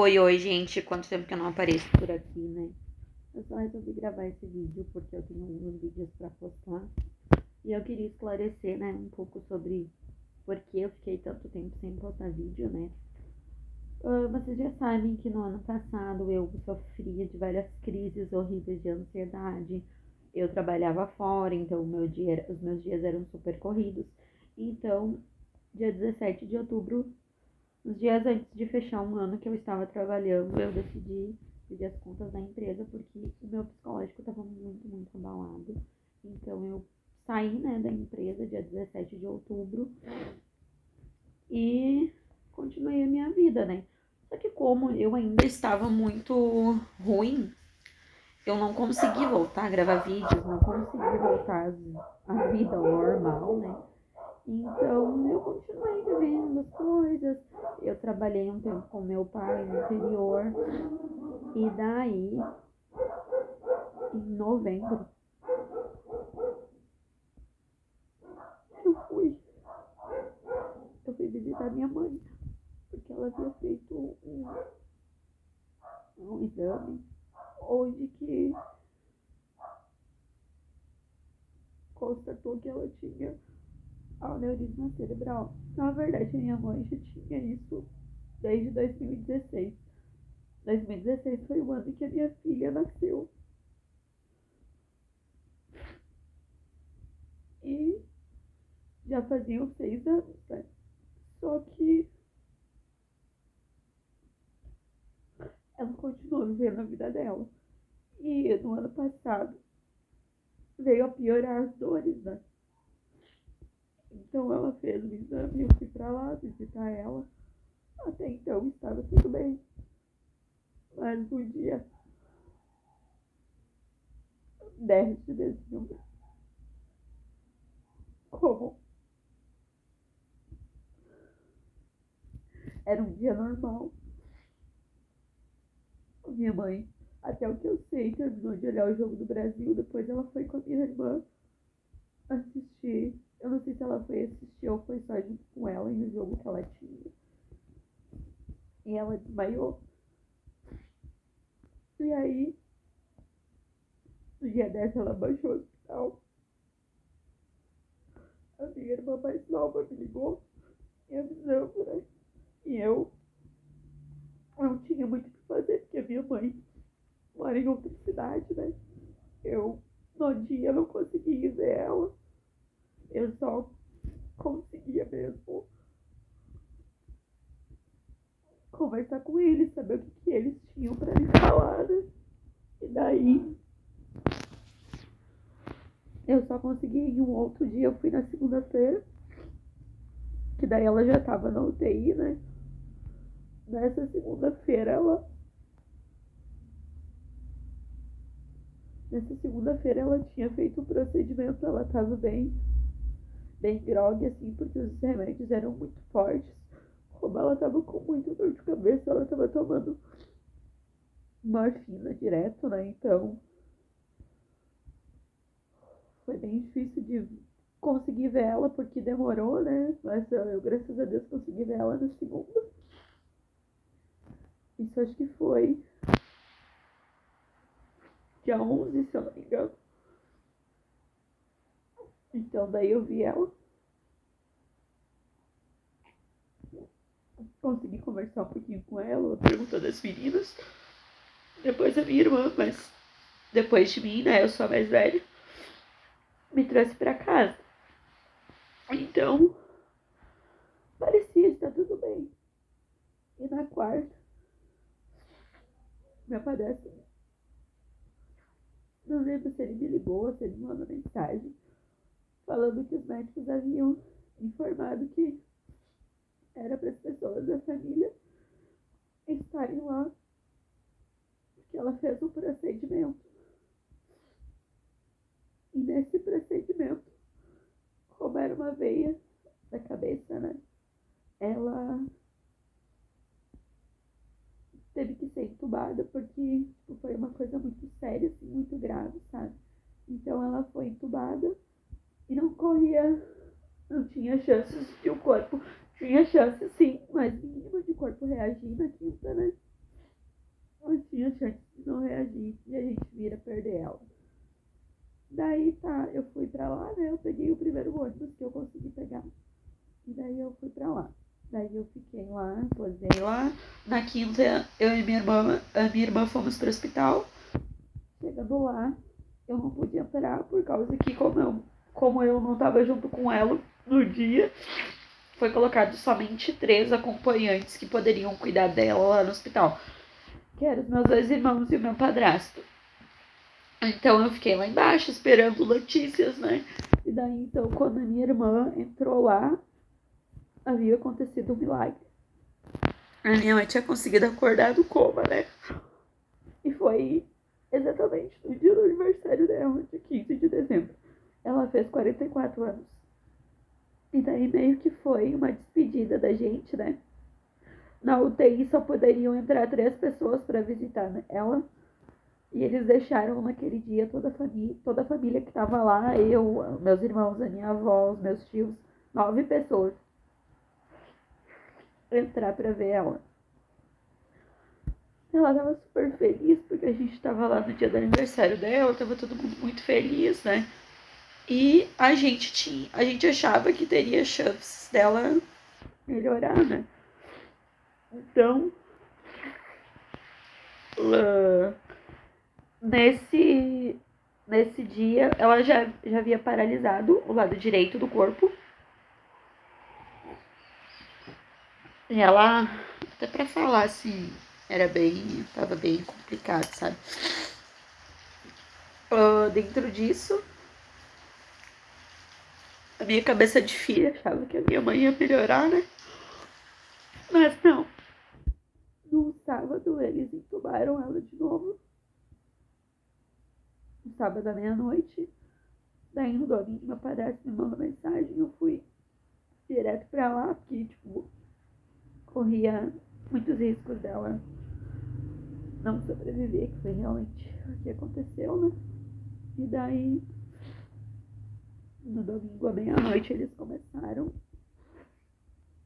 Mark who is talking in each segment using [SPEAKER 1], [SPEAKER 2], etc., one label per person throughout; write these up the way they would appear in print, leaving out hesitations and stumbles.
[SPEAKER 1] Oi, gente. Quanto tempo que eu não apareço por aqui, né? Eu só resolvi gravar esse vídeo porque eu tenho alguns vídeos pra postar. E eu queria esclarecer, né, um pouco sobre por que eu fiquei tanto tempo sem postar vídeo, né? Vocês já sabem que no ano passado eu sofria de várias crises horríveis de ansiedade. Eu trabalhava fora, então os meus dias eram super corridos. Então, dia 17 de outubro, uns dias antes de fechar um ano que eu estava trabalhando, eu decidi pedir as contas da empresa porque o meu psicológico estava muito abalado. Então eu saí, né, da empresa dia 17 de outubro e continuei a minha vida, né? Só que como eu ainda estava muito ruim, eu não consegui voltar a gravar vídeos, não consegui voltar à vida normal, né? Então eu continuei vivendo as coisas. Eu trabalhei um tempo com meu pai no interior. E daí, em novembro, eu fui. Eu fui visitar minha mãe. Porque ela havia feito um exame onde que constatou que ela tinha aneurisma cerebral. Na verdade, minha mãe já tinha isso desde 2016. 2016 foi o ano que a minha filha nasceu. E já faziam 6 anos, né? Só que ela continuou vivendo a vida dela. E no ano passado veio a piorar as dores, né? Então ela fez o exame, eu fui pra lá visitar ela. Até então estava tudo bem. Mas no dia 10 de dezembro, como era um dia normal, minha mãe, até o que eu sei, terminou de olhar o jogo do Brasil. Depois ela foi com a minha irmã assistir. Eu não sei se ela foi assistir ou foi só junto com ela em um jogo que ela tinha. E ela desmaiou. E aí, no dia 10 ela baixou o hospital. A minha irmã mais nova me ligou me avisando, né? E eu não tinha muito o que fazer, porque a minha mãe mora em outra cidade, né? Eu, no dia, não conseguia ver ela. Eu só conseguia mesmo conversar com eles, saber o que eles tinham pra me falar, né? E daí, eu só consegui em um outro dia. Eu fui na segunda-feira, que daí ela já tava na UTI, né? Nessa segunda-feira ela tinha feito um procedimento. Ela tava bem grog, assim, porque os remédios eram muito fortes. Como ela tava com muita dor de cabeça, ela tava tomando morfina direto, né? Então foi bem difícil de conseguir ver ela, porque demorou, né? Mas eu, graças a Deus, consegui ver ela na segunda. Isso acho que foi dia 11, se eu não me engano. Então daí eu vi ela. Consegui conversar um pouquinho com ela perguntou das meninas. Depois a minha irmã, mas depois de mim, né? Eu sou a mais velha. Me trouxe pra casa. Então, parecia estar tudo bem. E na quarta, meu padrasto, não lembro se ele me ligou ou se ele me mandou mensagem, falando que os médicos haviam informado que era para as pessoas da família estarem lá, porque ela fez um procedimento. E nesse procedimento, como era uma veia da cabeça, né? Ela teve que ser entubada porque foi uma coisa muito séria, assim, muito grave, sabe? Então ela foi entubada e não tinha chances de o corpo, tinha chance sim, mas mínima de o corpo reagir na quinta, né? ela tinha chance de não reagir e a gente vira perder ela. Daí tá, eu fui pra lá, né? Eu peguei o primeiro ônibus que eu consegui pegar. E daí eu fui pra lá. Daí eu fiquei lá, posei lá. Na quinta, eu e a minha irmã fomos pro hospital. Chegando lá, eu não pude entrar por causa que, como eu não tava junto com ela no dia, foi colocado somente 3 acompanhantes que poderiam cuidar dela lá no hospital. Que eram os meus 2 irmãos e o meu padrasto. Então eu fiquei lá embaixo esperando notícias, né? E daí, então, quando a minha irmã entrou lá, havia acontecido um milagre. A minha mãe tinha conseguido acordar do coma, né? E foi exatamente no dia do aniversário dela, dia 15 de dezembro. Ela fez 44 anos. E daí meio que foi uma despedida da gente, né? Na UTI só poderiam entrar 3 pessoas para visitar ela. E eles deixaram naquele dia toda a família que estava lá, eu, meus irmãos, a minha avó, os meus tios, 9 pessoas, entrar para ver ela. Ela tava super feliz porque a gente tava lá no dia do aniversário dela, tava todo mundo muito feliz, né? E a gente achava que teria chances dela melhorar, né? Então, nesse dia, ela já havia paralisado o lado direito do corpo. E ela, até pra falar assim, tava bem complicado, sabe? Dentro disso, a minha cabeça de filha achava que a minha mãe ia melhorar, né? Mas não. No sábado, eles entubaram ela de novo. No sábado à meia-noite. Daí no domingo, meu padrasto me mandou mensagem. Eu fui direto pra lá, porque, tipo, corria muitos riscos dela não sobreviver, que foi realmente o que aconteceu, né? E daí, no domingo à meia-noite, eles começaram.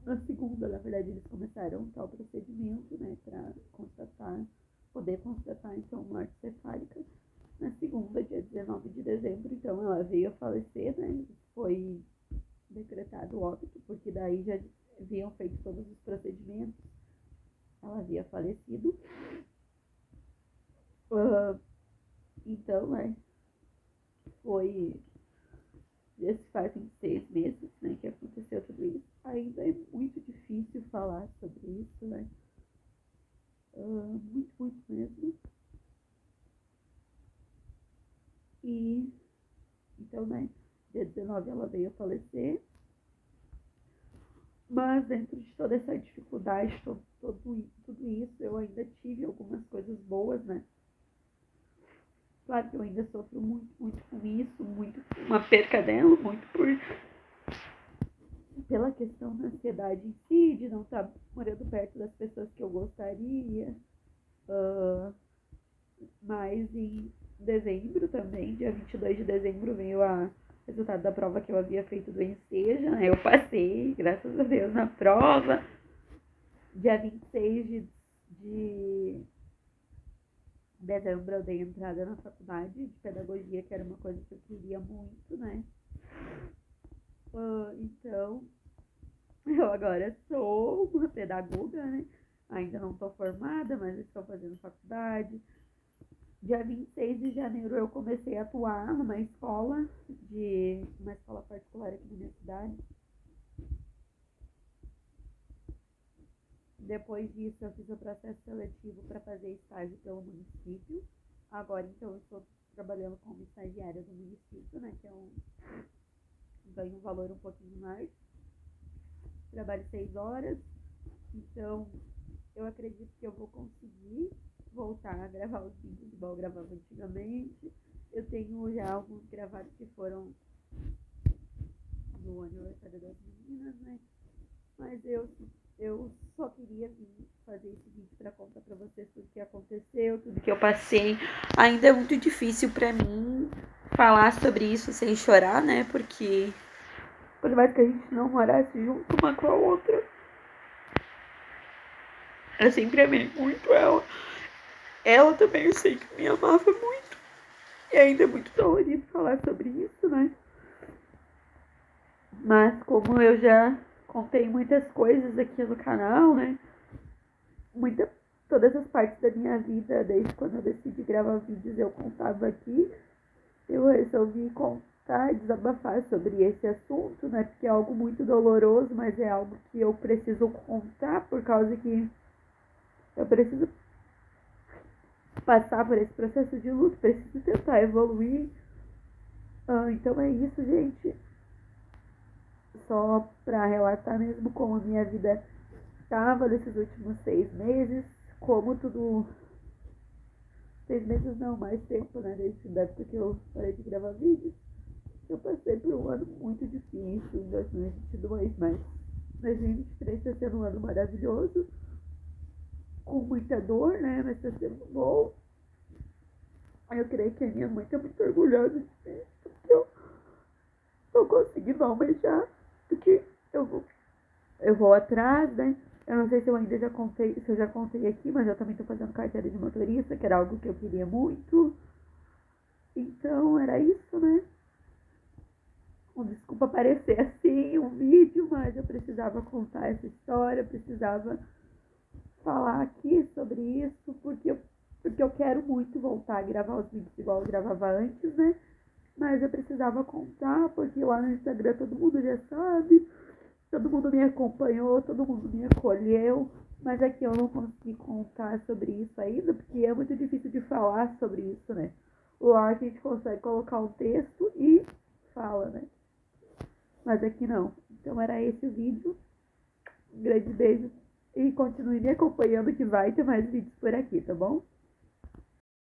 [SPEAKER 1] Na segunda, na verdade, eles começaram tal procedimento, né, pra poder constatar, então, morte cefálica. Na segunda, dia 19 de dezembro, então, ela veio a falecer, né, foi decretado óbito, porque daí já haviam feito todos os procedimentos, ela havia falecido. Então, né, esses fazem 6 meses, né, que aconteceu tudo isso. Ainda é muito difícil falar sobre isso, né, muito, muito mesmo. E, então, né, dia 19 ela veio a falecer. Mas dentro de toda essa dificuldade, tudo isso, eu ainda tive algumas coisas boas, né? Claro que eu ainda sofro muito, muito com isso, muito com uma perca dela, muito pela questão da ansiedade em si, de não estar morando perto das pessoas que eu gostaria. Mas em dezembro também, dia 22 de dezembro, veio o resultado da prova que eu havia feito do Enseja, né? Eu passei, graças a Deus, na prova. Dia 26 de dezembro eu dei entrada na faculdade de pedagogia, que era uma coisa que eu queria muito, né? Então, eu agora sou uma pedagoga, né? Ainda não estou formada, mas estou fazendo faculdade. Dia 26 de janeiro eu comecei a atuar numa escola particular aqui na minha cidade. Depois disso eu fiz o processo seletivo para fazer estágio pelo município. Agora então eu estou trabalhando como estagiária do município, né? Que é ganho um valor um pouquinho mais. Trabalho 6 horas. Então eu acredito que eu vou conseguir voltar a gravar os vídeos igual eu gravava antigamente. Eu tenho já alguns gravados que foram no aniversário das meninas, né? Mas eu só queria vir fazer esse vídeo para contar para vocês tudo que aconteceu, tudo que eu passei. Ainda é muito difícil para mim falar sobre isso sem chorar, né? Porque por mais que a gente não morasse junto uma com a outra, eu sempre amei muito ela. ela também eu sei que me amava muito. E ainda é muito dolorido falar sobre isso, né? Mas como eu já contei muitas coisas aqui no canal, né? Todas as partes da minha vida, desde quando eu decidi gravar vídeos, eu contava aqui. Eu resolvi contar, desabafar sobre esse assunto, né? Porque é algo muito doloroso, mas é algo que eu preciso contar por causa que eu preciso passar por esse processo de luto, preciso tentar evoluir. Então é isso, gente. Só pra relatar mesmo como a minha vida estava nesses últimos 6 meses, como tudo. 6 meses não, mais tempo, né? Desde a época que eu parei de gravar vídeos. Eu passei por um ano muito difícil em 2022, mas 2023 está sendo um ano maravilhoso, com muita dor, né? Mas está sendo bom. Eu creio que a minha mãe está muito orgulhosa de mim, porque eu tô conseguindo almejar, porque eu vou atrás, né? Eu não sei se eu ainda já contei, se eu já contei aqui, mas eu também tô fazendo carteira de motorista, que era algo que eu queria muito. Então era isso, né? Desculpa aparecer assim um vídeo, mas eu precisava contar essa história, eu precisava falar aqui sobre isso, porque eu quero muito voltar a gravar os vídeos igual eu gravava antes, né? Mas eu precisava contar, porque lá no Instagram todo mundo já sabe, todo mundo me acompanhou, todo mundo me acolheu, mas aqui eu não consegui contar sobre isso ainda, porque é muito difícil de falar sobre isso, né? Lá a gente consegue colocar um texto e fala, né? Mas aqui não. Então era esse o vídeo. Um grande beijo e continue me acompanhando que vai ter mais vídeos por aqui, tá bom?